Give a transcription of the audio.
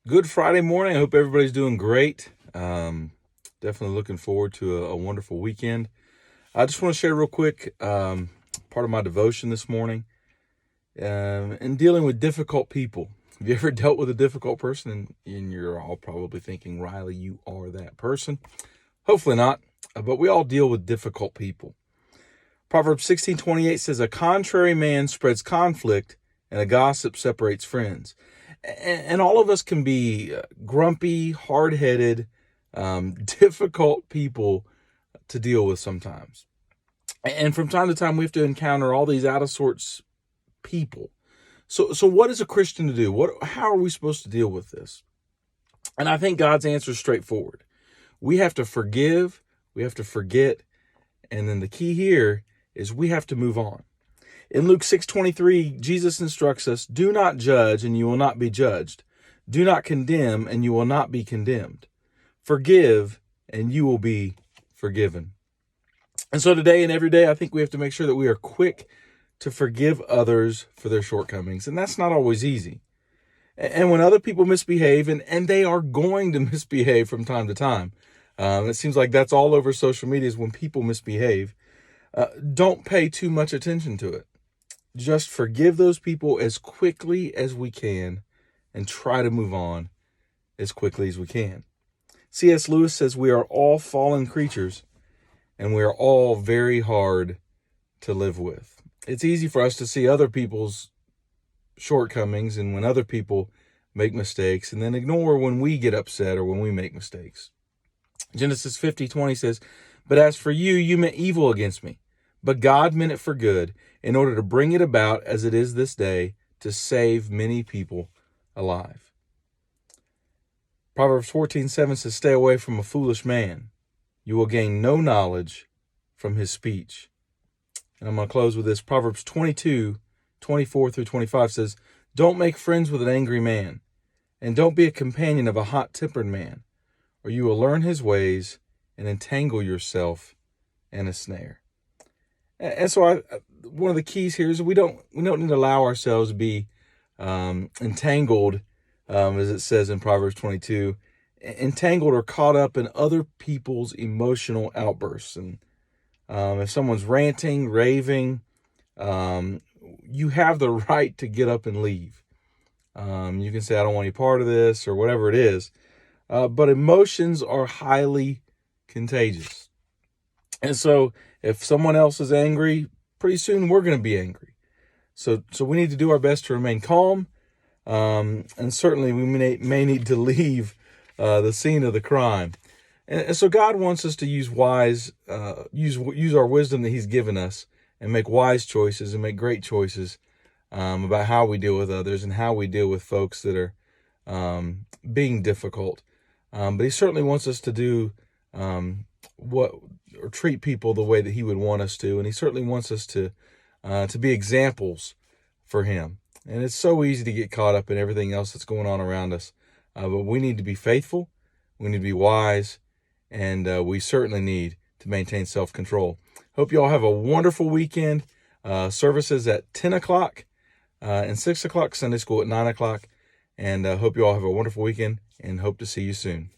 Good Friday morning. I hope everybody's doing great. Definitely looking forward to a wonderful weekend. I just want to share real quick part of my devotion this morning in dealing with difficult people. Have you ever dealt with a difficult person? And you're all probably thinking, Riley, you are that person. Hopefully not, but we all deal with difficult people. Proverbs 16:28 says, a contrary man spreads conflict, and a gossip separates friends. And all of us can be grumpy, hard-headed, difficult people to deal with sometimes. And from time to time, we have to encounter all these out of sorts people. So what is a Christian to do? How are we supposed to deal with this? And I think God's answer is straightforward. We have to forgive, we have to forget, and then the key here is we have to move on. In Luke 6:23, Jesus instructs us, do not judge and you will not be judged. Do not condemn and you will not be condemned. Forgive and you will be forgiven. And so today and every day, I think we have to make sure that we are quick to forgive others for their shortcomings. And that's not always easy. And when other people misbehave, and they are going to misbehave from time to time, it seems like that's all over social media is when people misbehave. Don't pay too much attention to it. Just forgive those people as quickly as we can and try to move on as quickly as we can. C.S. Lewis says we are all fallen creatures and we are all very hard to live with. It's easy for us to see other people's shortcomings and when other people make mistakes and then ignore when we get upset or when we make mistakes. Genesis 50:20 says, but as for you, you meant evil against me, but God meant it for good, in order to bring it about as it is this day, to save many people alive. Proverbs 14:7 says, stay away from a foolish man. You will gain no knowledge from his speech. And I'm going to close with this. Proverbs 22:24-25 says, don't make friends with an angry man, and don't be a companion of a hot-tempered man, or you will learn his ways and entangle yourself in a snare. And so one of the keys here is we don't need to allow ourselves to be entangled, as it says in Proverbs 22, entangled or caught up in other people's emotional outbursts. And if someone's ranting, raving, you have the right to get up and leave. You can say, I don't want any part of this or whatever it is. But emotions are highly contagious. And so if someone else is angry, pretty soon we're going to be angry. So we need to do our best to remain calm. And certainly we may need to leave the scene of the crime. And so God wants us to use our wisdom that he's given us and make wise choices and make great choices about how we deal with others and how we deal with folks that are being difficult. But he certainly wants us to do or treat people the way that he would want us to, and he certainly wants us to be examples for him. And it's so easy to get caught up in everything else that's going on around us, but we need to be faithful, we need to be wise, and we certainly need to maintain self-control. Hope you all have a wonderful weekend. Services at 10 o'clock and 6 o'clock, Sunday school at 9 o'clock, and hope you all have a wonderful weekend and hope to see you soon.